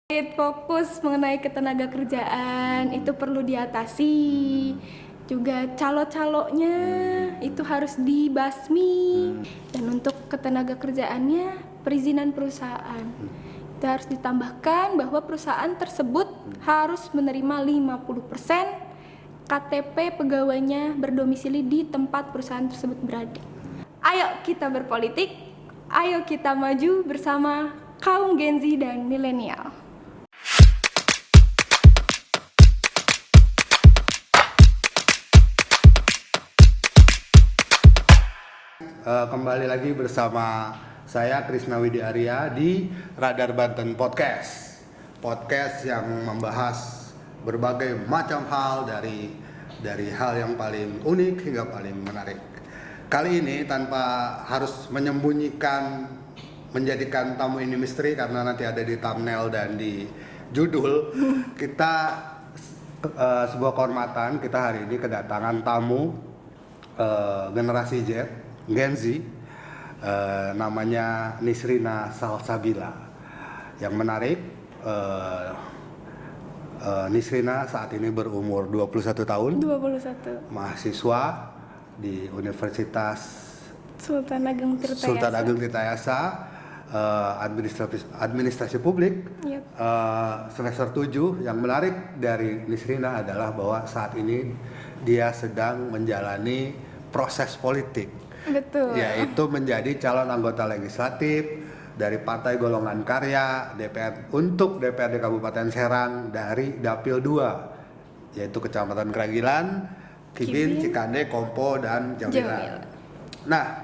Fokus mengenai ketenaga kerjaan itu perlu diatasi. Juga calo-calonya itu harus dibasmi. Dan untuk ketenaga kerjaannya perizinan perusahaan. Itu harus ditambahkan bahwa perusahaan tersebut harus menerima 50% KTP pegawainya berdomisili di tempat perusahaan tersebut berada. Ayo kita berpolitik, ayo kita maju bersama kaum Gen Z dan milenial. Kembali lagi bersama saya Krisna Widi Arya di Radar Banten Podcast. Podcast yang membahas berbagai macam hal dari hal yang paling unik hingga paling menarik. Kali ini tanpa harus menjadikan tamu ini misteri karena nanti ada di thumbnail dan di judul, kita sebuah kehormatan, kita hari ini kedatangan tamu generasi Z, Gen Z, namanya Nisrina Salsabila. Yang menarik, Nisrina saat ini berumur 21 tahun, 21. mahasiswa di Universitas Sultan Ageng Tirtayasa, administrasi publik, Yep. semester 7. Yang menarik dari Nisrina adalah bahwa saat ini dia sedang menjalani proses politik. Betul. Yaitu menjadi calon anggota legislatif dari Partai Golongan Karya untuk DPRD Kabupaten Serang dari Dapil 2, yaitu Kecamatan Kragilan, Kibin, Cikande, Kompo, dan Jawilan. Nah,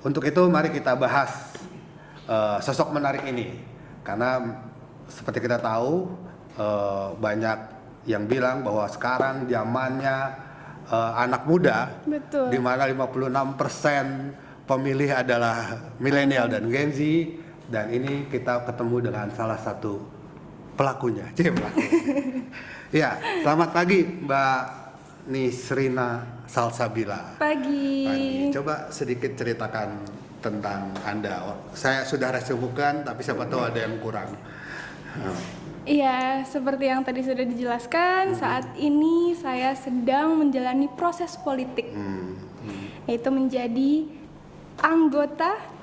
untuk itu mari kita bahas sosok menarik ini, karena seperti kita tahu banyak yang bilang bahwa sekarang zamannya anak muda, Betul. di mana 56% pemilih adalah milenial dan Gen Z, dan ini kita ketemu dengan salah satu pelakunya. Ya, selamat pagi Mbak Nisrina Salsabila. Pagi. Coba sedikit ceritakan tentang Anda. Saya sudah resumekan, tapi siapa tahu ada yang kurang. Iya, seperti yang tadi sudah dijelaskan, saat ini saya sedang menjalani proses politik, yaitu menjadi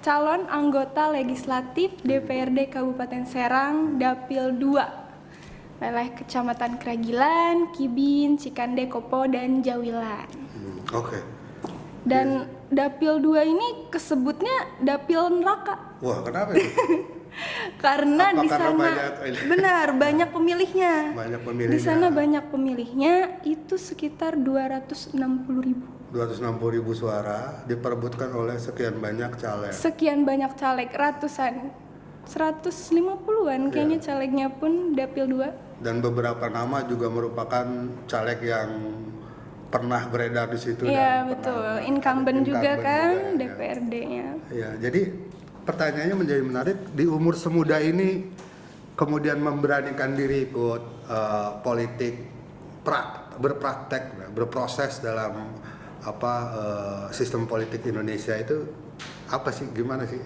calon anggota legislatif DPRD Kabupaten Serang, Dapil 2, wilayah Kecamatan Kragilan, Kibin, Cikande, Kopo, dan Jawilan. Oke. Dan Dapil 2 ini kesebutnya Dapil Neraka. Wah, kenapa itu? Karena Apa di karena sana banyak pemilihnya. Banyak pemilihnya. Di sana banyak pemilihnya, itu sekitar 260.000. 260.000 suara diperebutkan oleh sekian banyak caleg. Sekian banyak caleg, ratusan, 150-an kayaknya calegnya pun Dapil 2. Dan beberapa nama juga merupakan caleg yang pernah beredar di situ. Iya, betul. Incumbent juga kan juga, DPRD-nya. Ya, jadi pertanyaannya menjadi menarik, di umur semuda ini kemudian memberanikan diri ikut politik, berpraktek, berproses dalam sistem politik Indonesia itu apa sih, gimana sih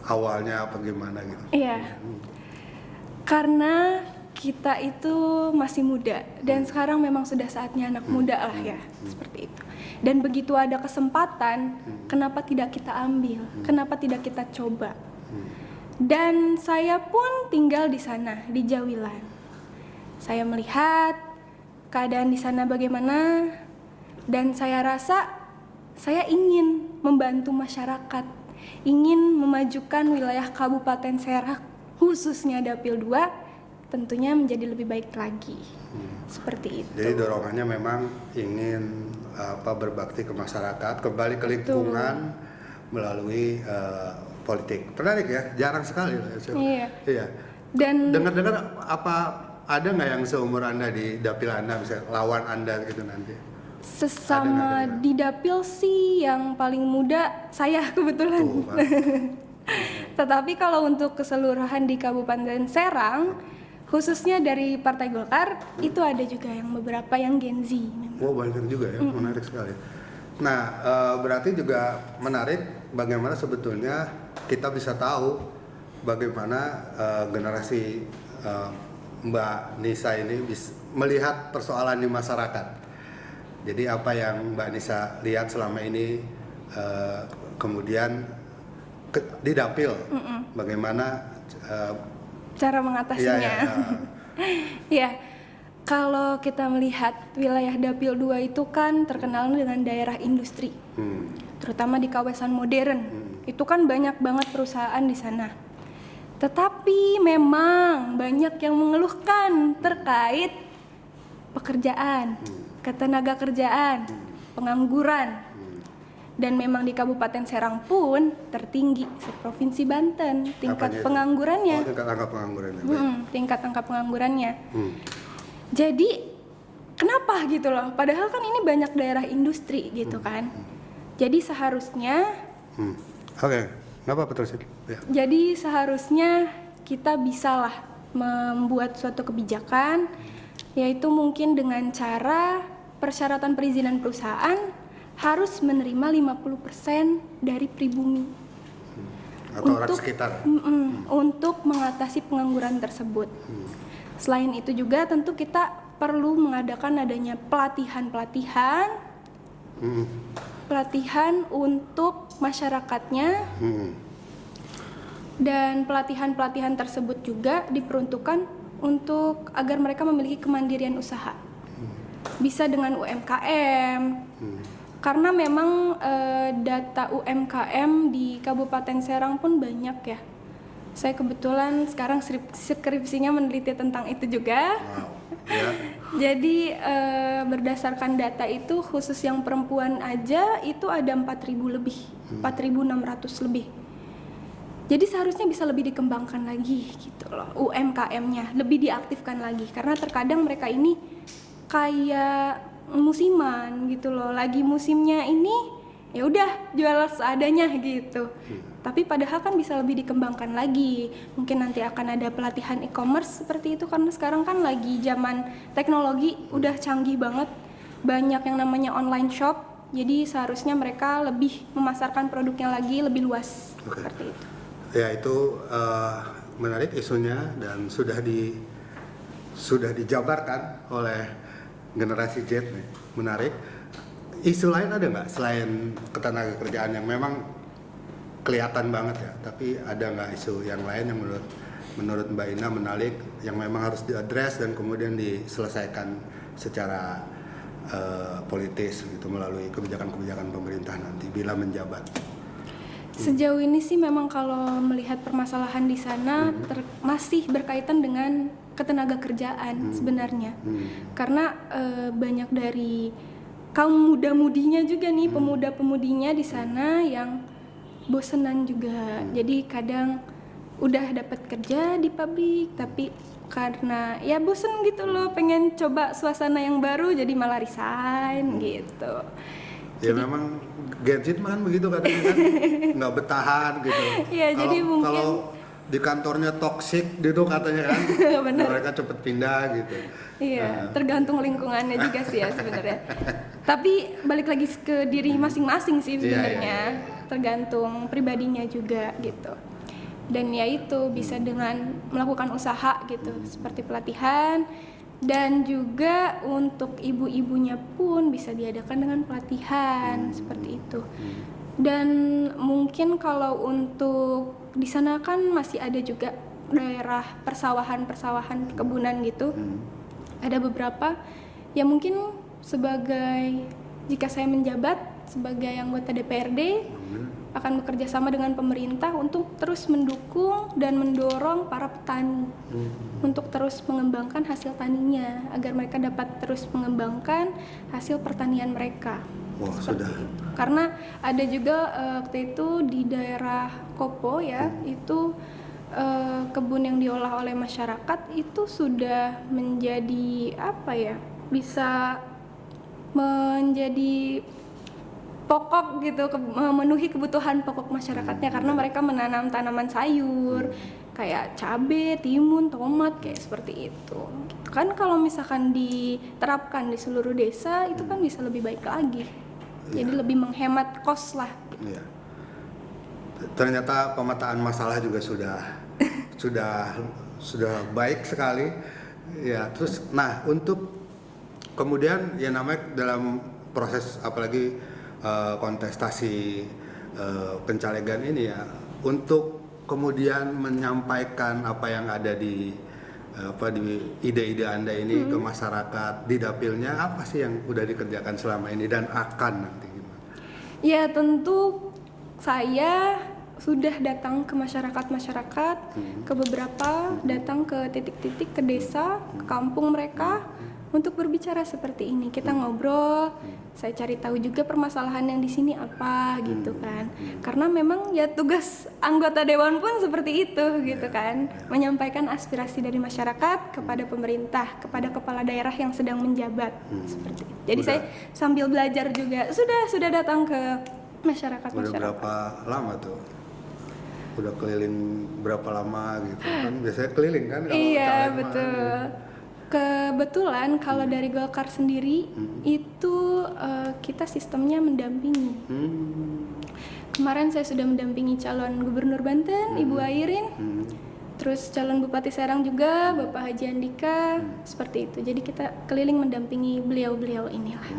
awalnya, apa gimana gitu? Iya, karena kita itu masih muda dan sekarang memang sudah saatnya anak muda lah ya, seperti itu. Dan begitu ada kesempatan, kenapa tidak kita ambil? Kenapa tidak kita coba? Dan saya pun tinggal di sana, di Jawilan. Saya melihat keadaan di sana bagaimana, dan saya rasa saya ingin membantu masyarakat, ingin memajukan wilayah Kabupaten Serang, khususnya Dapil 2, tentunya menjadi lebih baik lagi. Seperti itu. Jadi dorongannya memang ingin berbakti ke masyarakat, kembali ke lingkungan melalui politik. Menarik ya, jarang sekali. Iya. Dan dengar-dengar ada nggak yang seumur Anda di Dapil Anda, misalnya lawan Anda gitu nanti? Sesama di Dapil sih yang paling muda saya kebetulan. Tetapi kalau untuk keseluruhan di Kabupaten Serang, khususnya dari Partai Golkar, itu ada juga yang beberapa yang Gen Z. Oh, banyak juga ya, menarik sekali. Nah, berarti juga menarik bagaimana sebetulnya kita bisa tahu bagaimana generasi Mbak Nisa ini melihat persoalan di masyarakat. Jadi apa yang Mbak Nisa lihat selama ini, kemudian di dapil, bagaimana cara mengatasinya. Ya, kalau kita melihat wilayah Dapil 2 itu kan terkenal dengan daerah industri, terutama di kawasan modern. Itu kan banyak banget perusahaan di sana. Tetapi memang banyak yang mengeluhkan terkait pekerjaan, ketenaga kerjaan, pengangguran. Dan memang di Kabupaten Serang pun tertinggi se-Provinsi Banten tingkat penganggurannya. Oh, tingkat angka penganggurannya. Tingkat angka penganggurannya. Jadi kenapa gitu loh? Padahal kan ini banyak daerah industri gitu kan. Jadi seharusnya Oke, nggak apa-apa terusin. Ya. Jadi seharusnya kita bisalah membuat suatu kebijakan, yaitu mungkin dengan cara persyaratan perizinan perusahaan harus menerima 50% dari pribumi. Atau orang sekitar. Untuk mengatasi pengangguran tersebut. Selain itu juga tentu kita perlu mengadakan adanya pelatihan untuk masyarakatnya. Dan pelatihan tersebut juga diperuntukkan untuk agar mereka memiliki kemandirian usaha. Bisa dengan UMKM. Karena memang data UMKM di Kabupaten Serang pun banyak ya. Saya kebetulan sekarang skripsinya meneliti tentang itu juga. Wow. Ya. Jadi berdasarkan data itu khusus yang perempuan aja itu ada 4.000 lebih, 4.600 lebih. Jadi seharusnya bisa lebih dikembangkan lagi gitu loh, UMKM-nya lebih diaktifkan lagi karena terkadang mereka ini kayak musiman gitu loh, lagi musimnya ini ya udah jual seadanya gitu. Tapi padahal kan bisa lebih dikembangkan lagi. Mungkin nanti akan ada pelatihan e-commerce seperti itu karena sekarang kan lagi zaman teknologi udah canggih banget. Banyak yang namanya online shop. Jadi seharusnya mereka lebih memasarkan produknya lagi lebih luas. Seperti itu. Ya itu menarik isunya dan sudah dijabarkan oleh generasi Z nih. Menarik. Isu lain ada nggak selain ketenaga kerjaan yang memang kelihatan banget ya, tapi ada nggak isu yang lain yang menurut Mbak Ina menarik yang memang harus diadres dan kemudian diselesaikan secara politis gitu melalui kebijakan-kebijakan pemerintah nanti bila menjabat? Sejauh ini sih memang kalau melihat permasalahan di sana masih berkaitan dengan ketenaga kerjaan sebenarnya. Karena banyak dari kaum muda-mudinya juga nih, pemuda-pemudinya di sana yang bosenan juga. Jadi kadang udah dapat kerja di pabrik tapi karena ya bosen gitu loh, pengen coba suasana yang baru jadi malah resign gitu. Ya jadi, memang Gen Z kan begitu katanya kan, nggak bertahan gitu. Iya, jadi mungkin kalau di kantornya toksik gitu katanya kan, mereka cepet pindah gitu. Iya, tergantung lingkungannya juga sih ya sebenarnya. Tapi balik lagi ke diri masing-masing sih sebenarnya, tergantung pribadinya juga gitu. Dan ya itu bisa dengan melakukan usaha gitu, seperti pelatihan. Dan juga untuk ibu-ibunya pun bisa diadakan dengan pelatihan seperti itu. Dan mungkin kalau untuk di sana kan masih ada juga daerah persawahan kebunan gitu. Ada beberapa yang mungkin sebagai jika saya menjabat sebagai anggota DPRD akan bekerja sama dengan pemerintah untuk terus mendukung dan mendorong para petani untuk terus mengembangkan hasil taninya agar mereka dapat terus mengembangkan hasil pertanian mereka. Wah, sudah. Karena ada juga waktu itu di daerah Kopo ya, itu kebun yang diolah oleh masyarakat itu sudah menjadi bisa menjadi pokok gitu, memenuhi kebutuhan pokok masyarakatnya karena mereka menanam tanaman sayur kayak cabai, timun, tomat kayak seperti itu. Kan kalau misalkan diterapkan di seluruh desa itu kan bisa lebih baik lagi. Jadi lebih menghemat kos lah. Iya. Ternyata pemetaan masalah juga sudah sudah baik sekali ya. Terus nah untuk kemudian ya namanya dalam proses apalagi kontestasi pencalegan ini ya, untuk kemudian menyampaikan apa yang ada di ide-ide Anda ini ke masyarakat di dapilnya, apa sih yang udah dikerjakan selama ini dan akan nanti gimana? Ya tentu saya sudah datang ke masyarakat, ke beberapa, datang ke titik-titik, ke desa, ke kampung mereka untuk berbicara seperti ini. Kita ngobrol, saya cari tahu juga permasalahan yang di sini apa gitu kan. Karena memang ya tugas anggota dewan pun seperti itu gitu kan, menyampaikan aspirasi dari masyarakat kepada pemerintah, kepada kepala daerah yang sedang menjabat seperti itu. Jadi saya sambil belajar juga sudah datang ke masyarakat. Udah berapa lama tuh? Udah keliling berapa lama gitu kan? Biasanya keliling kan kalau Iya caleg mah, betul. ya. Kebetulan kalau dari Golkar sendiri itu kita sistemnya mendampingi. Kemarin saya sudah mendampingi calon gubernur Banten, Ibu Airin. Terus calon Bupati Serang juga, Bapak Haji Andika, seperti itu. Jadi kita keliling mendampingi beliau-beliau inilah.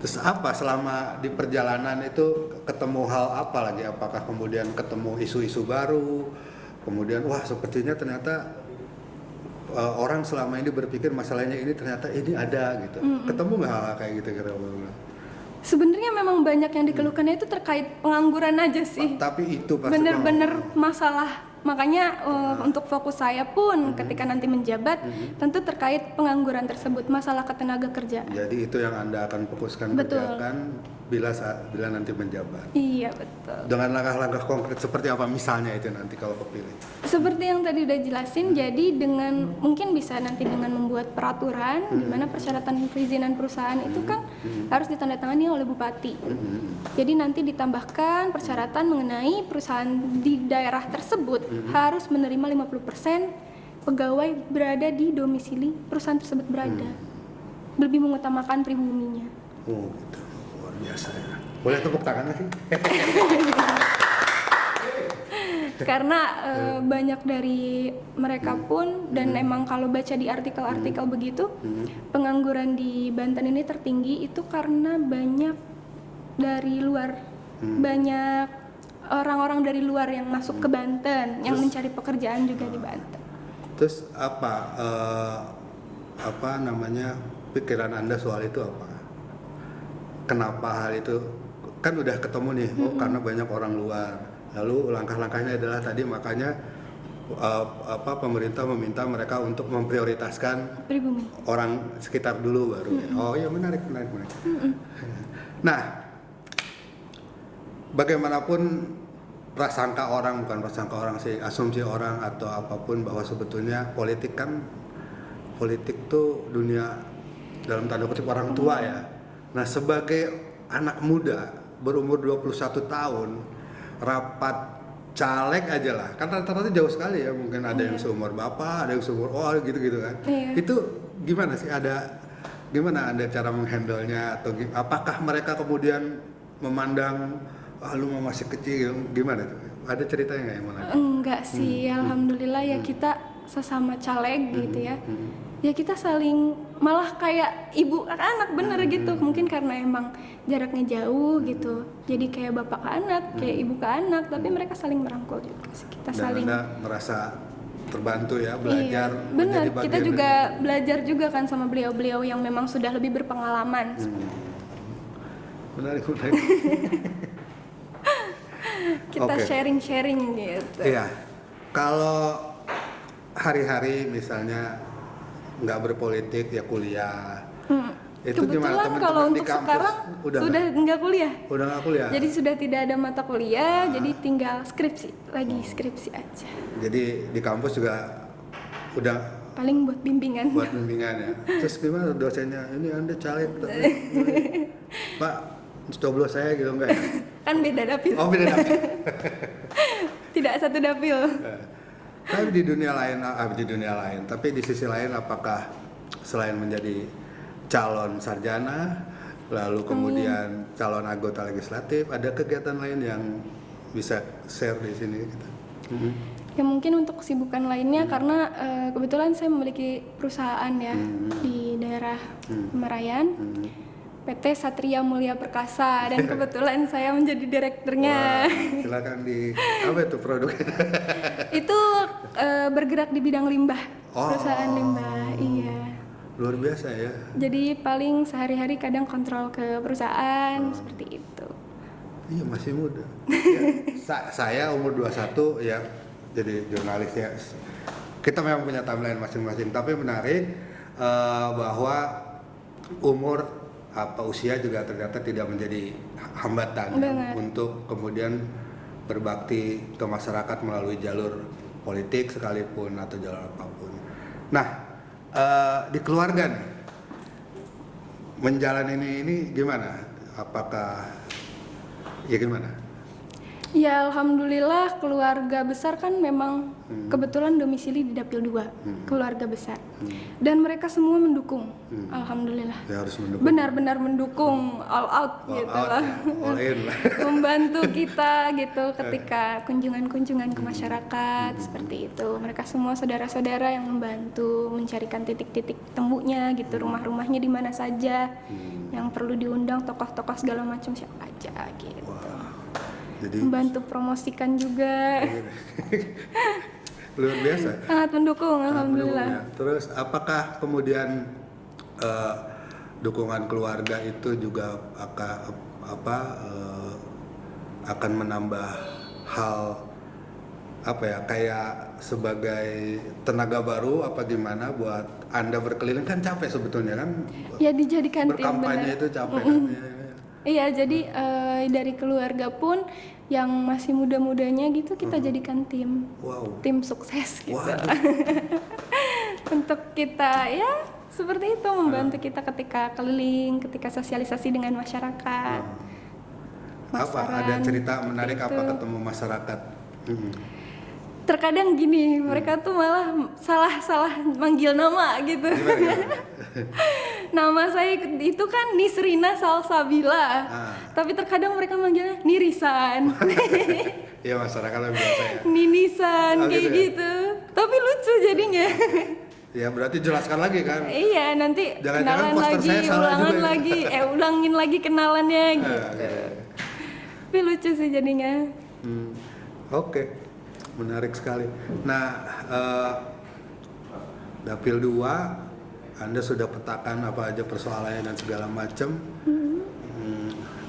Terus apa selama di perjalanan itu ketemu hal apa lagi? Apakah kemudian ketemu isu-isu baru? Kemudian wah sepertinya ternyata orang selama ini berpikir masalahnya ini ternyata ini ada gitu. Ketemu nggak hal kayak gitu kira-kira? Sebenarnya memang banyak yang dikeluhkannya itu terkait pengangguran aja sih. Tapi itu pasti Bener-bener masalah. Makanya untuk fokus saya pun ketika nanti menjabat tentu terkait pengangguran tersebut, masalah ketenaga kerjaan. Jadi itu yang Anda akan fokuskan kerjakan bila nanti menjabat. Iya betul. Dengan langkah-langkah konkret seperti apa misalnya itu nanti kalau kepilih? Seperti yang tadi udah jelasin, jadi dengan mungkin bisa nanti dengan membuat peraturan di mana persyaratan perizinan perusahaan itu kan harus ditandatangani oleh bupati. Jadi nanti ditambahkan persyaratan mengenai perusahaan di daerah tersebut harus menerima 50% pegawai berada di domisili perusahaan tersebut berada. Lebih mengutamakan pribuminya. Oh gitu, luar biasa ya. Boleh tepuk tangan sih? Karena banyak dari mereka pun dan emang kalau baca di artikel-artikel begitu, pengangguran di Banten ini tertinggi itu karena banyak dari luar, banyak orang-orang dari luar yang masuk ke Banten, yang mencari pekerjaan juga di Banten. Terus apa namanya pikiran Anda soal itu apa? Kenapa hal itu kan udah ketemu nih? Oh karena banyak orang luar. Lalu langkah-langkahnya adalah tadi makanya pemerintah meminta mereka untuk memprioritaskan Pribumi. orang sekitar dulu baru. Oh iya menarik. Nah, bagaimanapun prasangka orang, bukan prasangka orang sih, asumsi orang atau apapun bahwa sebetulnya politik tuh dunia dalam tanda kutip orang tua ya. Nah, sebagai anak muda berumur 21 tahun rapat caleg aja lah, kan rata-rata jauh sekali ya, mungkin ada yang seumur bapak, ada yang seumur gitu kan. Itu gimana sih, gimana Anda cara menghandle-nya, atau apakah mereka kemudian memandang lu masih kecil, gimana tuh? Ada ceritanya nggak yang mana? Enggak sih, alhamdulillah ya kita sesama caleg gitu ya. Ya kita saling malah kayak ibu ke anak bener gitu. Mungkin karena emang jaraknya jauh gitu. Jadi kayak bapak ke anak, kayak ibu ke anak, tapi mereka saling merangkul juga sih. Kita Dan saling Anda merasa terbantu ya belajar. Iya, benar. Menjadi Kita bagian juga belajar juga kan sama beliau-beliau yang memang sudah lebih berpengalaman. Menarik. Kita sharing-sharing gitu. Iya. Kalau hari-hari misalnya nggak berpolitik ya kuliah. Itu gimana Kebetulan kalau teman-teman di untuk kampus sekarang sudah nggak kuliah. Udah nggak kuliah. Jadi sudah tidak ada mata kuliah, jadi tinggal skripsi aja. Jadi di kampus juga udah Paling buat bimbingan. buat bimbingan ya. Terus gimana dosennya? Ini Anda caleg, Pak, coblos saya gitu enggak ya? Kan beda dapil. Oh beda dapil. Tidak satu dapil. Tapi di dunia lain, tapi di sisi lain apakah selain menjadi calon sarjana, lalu kemudian calon anggota legislatif, ada kegiatan lain yang bisa share di sini gitu? Ya mungkin untuk kesibukan lainnya karena kebetulan saya memiliki perusahaan ya di daerah Merayan, PT Satria Mulia Perkasa, dan kebetulan saya menjadi direkturnya. Wah, silakan apa itu produknya? Itu bergerak di bidang limbah, Oh. perusahaan limbah, iya. Luar biasa ya. Jadi paling sehari-hari kadang kontrol ke perusahaan seperti itu. Iya, masih muda. Ya, saya umur 21 ya, jadi jurnalis ya. Kita memang punya timeline masing-masing, tapi menarik bahwa umur usia juga ternyata tidak menjadi hambatan ya, untuk kemudian berbakti ke masyarakat melalui jalur politik sekalipun atau jalur apapun. Nah, di keluarga nih, menjalani ini gimana? Apakah ya gimana? Ya alhamdulillah keluarga besar kan memang kebetulan domisili di Dapil 2, keluarga besar. Dan mereka semua mendukung, alhamdulillah. Ya harus mendukung. Benar-benar mendukung, all out All gitu out, lah. all in lah. Membantu kita gitu ketika kunjungan-kunjungan ke masyarakat seperti itu. Mereka semua saudara-saudara yang membantu mencarikan titik-titik temunya gitu, rumah-rumahnya di mana saja. Yang perlu diundang tokoh-tokoh segala macam siapa aja gitu. Wah, jadi Membantu promosikan juga. luar biasa. Sangat mendukung, Sangat alhamdulillah. mendukung ya. Terus apakah kemudian dukungan keluarga itu juga akan menambah hal kayak sebagai tenaga baru apa gimana buat Anda berkeliling, kan capek sebetulnya kan? Ya dijadikan tim, Berkampanye benar. itu capek kan? Iya, jadi dari keluarga pun yang masih muda-mudanya gitu kita jadikan tim. Wow. Tim sukses gitu. Waduh. Untuk kita ya seperti itu membantu kita ketika keliling, ketika sosialisasi dengan masyarakat. Apa ada Masaran, cerita menarik gitu. apa ketemu masyarakat? Terkadang gini, mereka tuh malah salah manggil nama gitu. Gimana? Nama saya itu kan Nisrina Salsabila, tapi terkadang mereka manggilnya Nirisan, Iya, masyarakat lebih biasa ya. Ninisan, Oh, kayak gitu ya? gitu. Tapi lucu jadinya. Ya berarti jelaskan lagi kan? Iya, nanti Jangan-jangan kenalan poster lagi, saya salah ulangan juga ya? lagi, ulangin lagi kenalannya gitu. Oke. Tapi lucu sih jadinya. Oke, menarik sekali. Nah, Dapil 2 Anda sudah petakan apa aja persoalannya dan segala macam.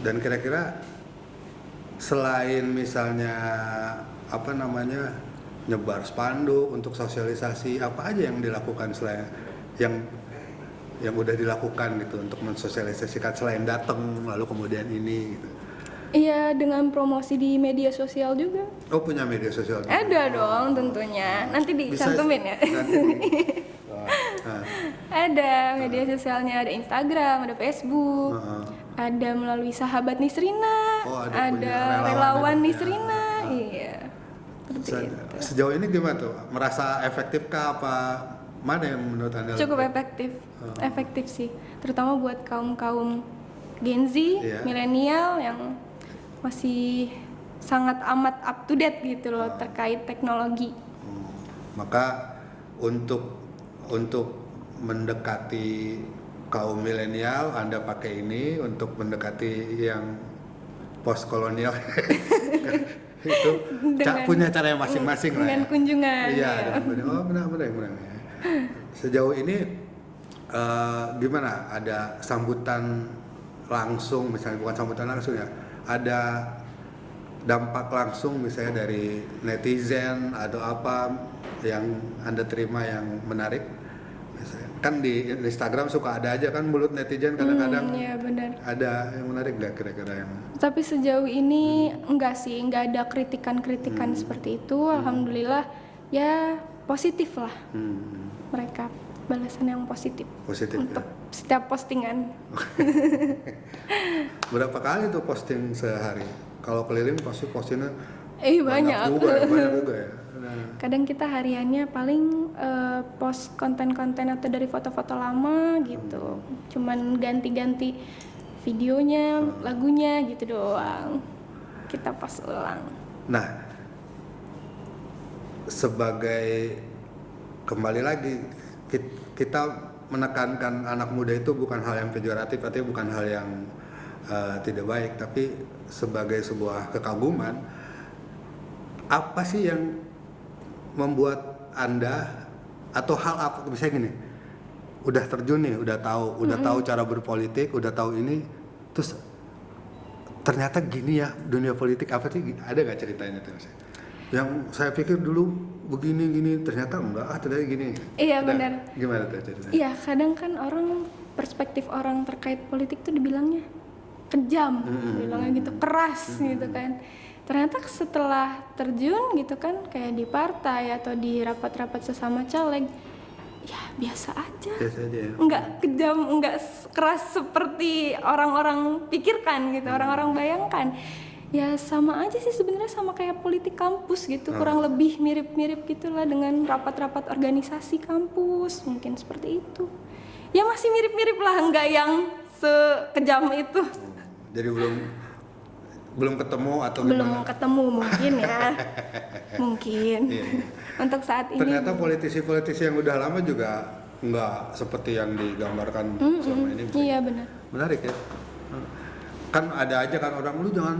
Dan kira-kira selain misalnya nyebar spanduk untuk sosialisasi, apa aja yang dilakukan selain yang udah dilakukan gitu untuk mensosialisasikan selain datang lalu kemudian ini gitu. Iya, dengan promosi di media sosial juga. Oh, punya media sosial juga? Ada dong tentunya. Nanti dicantumin ya. Ada media sosialnya, ada Instagram, ada Facebook, ada melalui sahabat Nisrina, Oh, ada punya ada relawan relawan itu. Nisrina, iya. Seperti itu. Sejauh ini gimana tuh? Merasa efektifkah apa mana yang menurut Anda? Cukup lebih- efektif, efektif sih. Terutama buat kaum Gen Z, Iya. milenial yang masih sangat amat up to date gitu loh terkait teknologi. Maka untuk mendekati kaum milenial Anda pakai ini, untuk mendekati yang post kolonial itu punya cara yang masing-masing lah. Dengan Ya. kunjungan. Iya, ya. benar. Sejauh ini gimana? Ada sambutan langsung, misalnya bukan sambutan langsung ya, ada dampak langsung misalnya dari netizen atau apa yang Anda terima yang menarik? Misalnya, kan di Instagram suka ada aja kan mulut netizen kadang-kadang. Iya benar. Ada yang menarik nggak kira-kira yang? Tapi sejauh ini enggak sih, enggak ada kritikan-kritikan seperti itu. Alhamdulillah ya positif lah mereka, balasan yang positif Positif untuk ya? setiap postingan. Berapa kali tuh posting sehari? Kalau keliling pasti postingnya Banyak. banyak juga ya. Nah, Kadang kita hariannya paling post konten-konten atau dari foto-foto lama gitu. Cuman ganti-ganti videonya, lagunya gitu doang. Kita post ulang. nah, sebagai, kembali lagi, kita menekankan anak muda itu bukan hal yang pejoratif, artinya bukan hal yang tidak baik, tapi sebagai sebuah kekaguman. Apa sih yang membuat Anda, atau hal apa, misalnya gini, udah terjun nih, udah tahu cara berpolitik, udah tahu ini, terus ternyata gini ya dunia politik, apa sih, ada nggak ceritanya tuh? Yang saya pikir dulu begini, ternyata enggak, ternyata gini. Iya, benar. Gimana tuh ceritanya? Iya, kadang kan orang, perspektif orang terkait politik tuh dibilangnya kejam, bilangnya gitu, keras gitu kan. Ternyata setelah terjun gitu kan, kayak di partai atau di rapat-rapat sesama caleg, ya biasa aja. Biasa aja ya. Enggak kejam, enggak keras seperti orang-orang pikirkan gitu, orang-orang bayangkan. Ya sama aja sih sebenarnya, sama kayak politik kampus gitu, kurang lebih mirip-mirip gitulah dengan rapat-rapat organisasi kampus, mungkin seperti itu. Ya masih mirip-mirip lah, enggak yang sekejam itu. Jadi belum ketemu atau Belum gimana? ketemu mungkin ya. Mungkin. Iya. Untuk saat ini. Ternyata politisi-politisi yang udah lama juga nggak seperti yang digambarkan selama ini. Iya benar. Menarik ya. Kan ada aja kan orang, lu jangan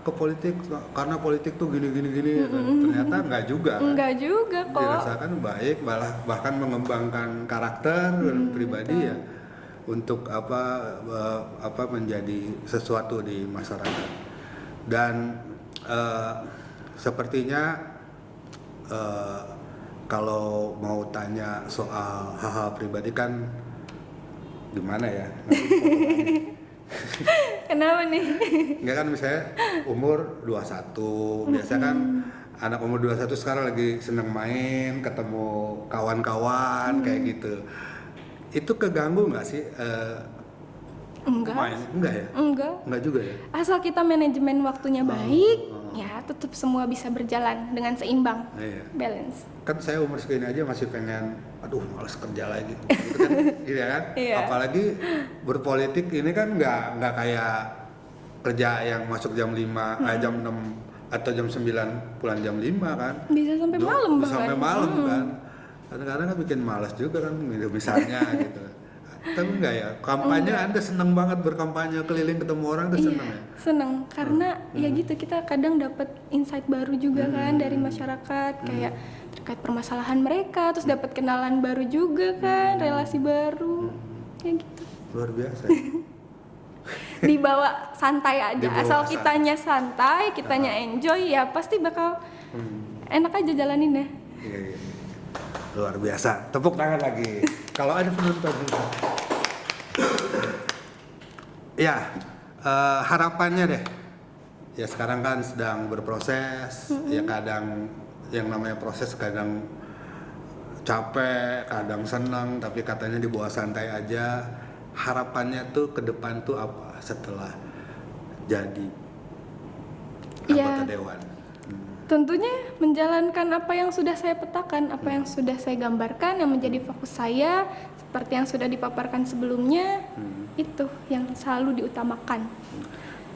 ke politik karena politik tuh gini. Ternyata nggak juga. Kan? Enggak juga kok. Dirasakan baik, bahkan mengembangkan karakter pribadi ya, untuk apa menjadi sesuatu di masyarakat. Dan sepertinya kalau mau tanya soal hal-hal pribadi kan gimana ya? Kenapa nih? Enggak kan, misalnya umur 21, biasa kan anak umur 21 sekarang lagi seneng main, ketemu kawan-kawan kayak gitu. Itu keganggu nggak sih? Enggak. Main? Enggak ya? Enggak juga ya? Asal kita manajemen waktunya baik, ya tetap semua bisa berjalan dengan seimbang. Iya. Balance. Kan saya umur segini aja masih pengen, aduh malas kerja lagi. Gitu kan, iya kan? Iya. Apalagi berpolitik ini kan nggak kayak kerja yang masuk jam 5, jam 6 atau jam 9 pulang jam 5 kan. Bisa sampai malam Bisa bahkan. sampai malam kan. Kadang-kadang kan bikin malas juga kan misalnya gitu. Tapi enggak ya, kampanye Anda seneng banget berkampanye keliling ketemu orang tuh seneng ya? Seneng karena ya gitu, kita kadang dapat insight baru juga kan dari masyarakat, kayak terkait permasalahan mereka, terus dapat kenalan baru juga kan, relasi baru, kayak gitu. Luar biasa ya? Dibawa santai aja, Dibawa asal santai. kitanya santai, kitanya enjoy, ya pasti bakal enak aja jalaninnya. Iya. Luar biasa, tepuk tangan lagi kalau ada penonton. Ya, harapannya deh, ya sekarang kan sedang berproses, ya kadang yang namanya proses kadang capek, kadang senang, tapi katanya dibawa santai aja. Harapannya tuh ke depan tuh apa setelah jadi anggota dewan? Tentunya menjalankan apa yang sudah saya petakan, apa yang sudah saya gambarkan, yang menjadi fokus saya, seperti yang sudah dipaparkan sebelumnya, itu yang selalu diutamakan.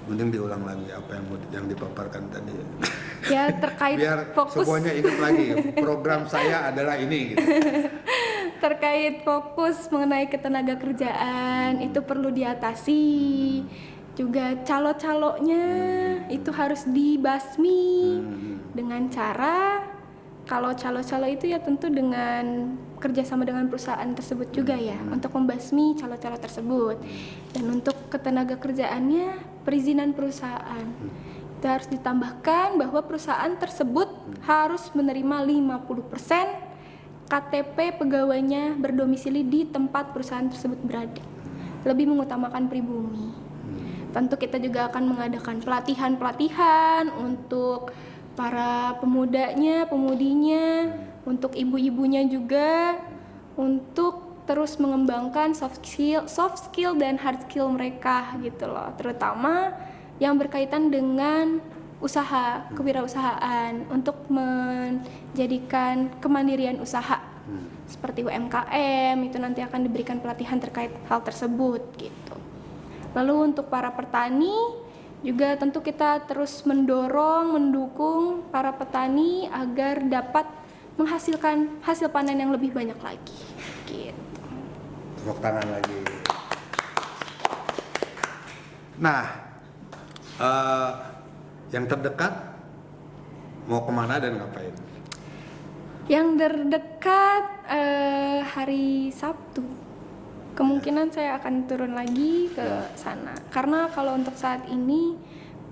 Mending diulang lagi apa yang dipaparkan tadi. Ya terkait Biar fokus, semuanya ingat lagi, program saya adalah ini gitu. terkait fokus mengenai ketenaga kerjaan, itu perlu diatasi. Juga calo-calonya itu harus dibasmi dengan cara, kalau calo-calo itu ya tentu dengan kerjasama dengan perusahaan tersebut juga ya, untuk membasmi calo-calo tersebut. Dan untuk ketenaga kerjaannya, perizinan perusahaan itu harus ditambahkan bahwa perusahaan tersebut harus menerima 50% KTP pegawainya berdomisili di tempat perusahaan tersebut berada, lebih mengutamakan pribumi. Tentu kita juga akan mengadakan pelatihan-pelatihan untuk para pemudanya, pemudinya, untuk ibu-ibunya juga, untuk terus mengembangkan soft skill dan hard skill mereka gitu loh, terutama yang berkaitan dengan usaha, kewirausahaan, untuk menjadikan kemandirian usaha seperti UMKM, itu nanti akan diberikan pelatihan terkait hal tersebut gitu. Lalu untuk para petani juga tentu kita terus mendukung para petani agar dapat menghasilkan hasil panen yang lebih banyak lagi. Gitu. Tepuk tangan lagi. Nah, yang terdekat mau kemana dan ngapain? Yang terdekat hari Sabtu. Kemungkinan saya akan turun lagi ke sana. Karena kalau untuk saat ini,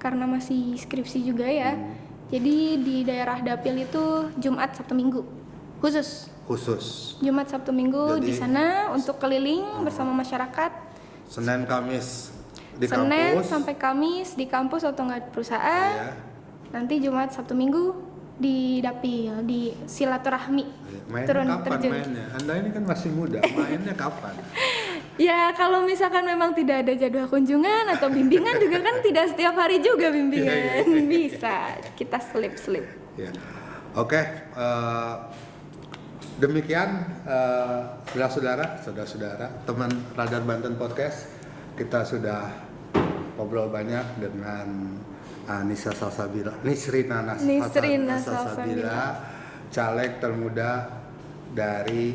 karena masih skripsi juga ya, jadi di daerah Dapil itu Jumat, Sabtu, Minggu. Khusus Jumat, Sabtu, Minggu Jadi, di sana untuk keliling bersama masyarakat. Senin, Kamis di Senin kampus. sampai Kamis di kampus atau nggak di perusahaan. Iya. Nanti Jumat, Sabtu, Minggu di Dapil, di silaturahmi. Mainnya Turun kapan terjun. mainnya? Anda ini kan masih muda, mainnya kapan? Ya kalau misalkan memang tidak ada jadwal kunjungan atau bimbingan juga kan tidak setiap hari juga bimbingan. Iya. Bisa kita selip. Ya. Oke, demikian saudara-saudara, teman Radar Banten Podcast, kita sudah ngobrol banyak dengan Nisrina Salsabila, caleg termuda dari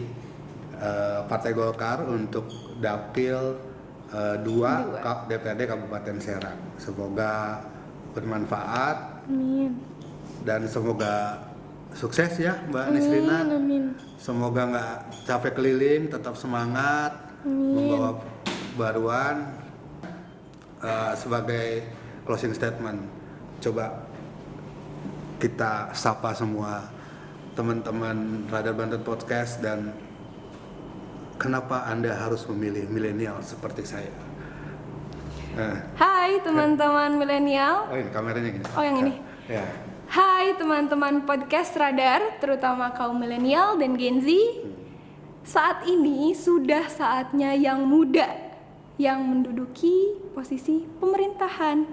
Partai Golkar untuk Dapil 2 DPRD Kabupaten Serang. Semoga bermanfaat. Amin. Dan semoga sukses ya Mbak Nisrina. Amin. Semoga nggak capek keliling, tetap semangat, membawa baruan. Sebagai closing statement, coba kita sapa semua teman-teman Radar Banten Podcast dan kenapa Anda harus memilih milenial seperti saya. Hai teman-teman milenial. Oh ini kameranya gini. Oh yang ini. Ya. Hai teman-teman podcast Radar, terutama kaum milenial dan Gen Z. Saat ini sudah saatnya yang muda yang menduduki posisi pemerintahan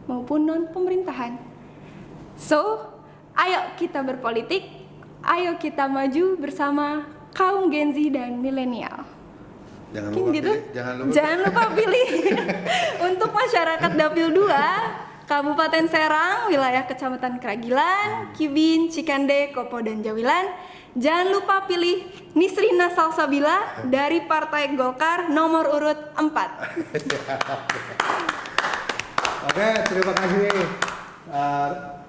maupun non-pemerintahan. So, ayo kita berpolitik, ayo kita maju bersama kaum Gen Z dan milenial. Jangan Mungkin lupa gitu. pilih, Jangan lupa pilih untuk masyarakat Dapil 2 Kabupaten Serang, wilayah Kecamatan Kragilan, Kibin, Cikande, Kopo, dan Jawilan. Jangan lupa pilih Nisrina Salsabila dari Partai Golkar nomor urut 4. Oke, terima kasih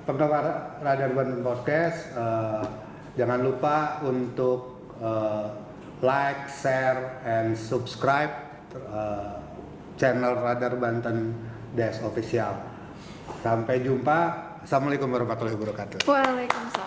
pendengar Radar Banten Podcast. Jangan lupa untuk like, share, and subscribe channel Radar Banten Des Official. Sampai jumpa. Assalamualaikum warahmatullahi wabarakatuh. Waalaikumsalam.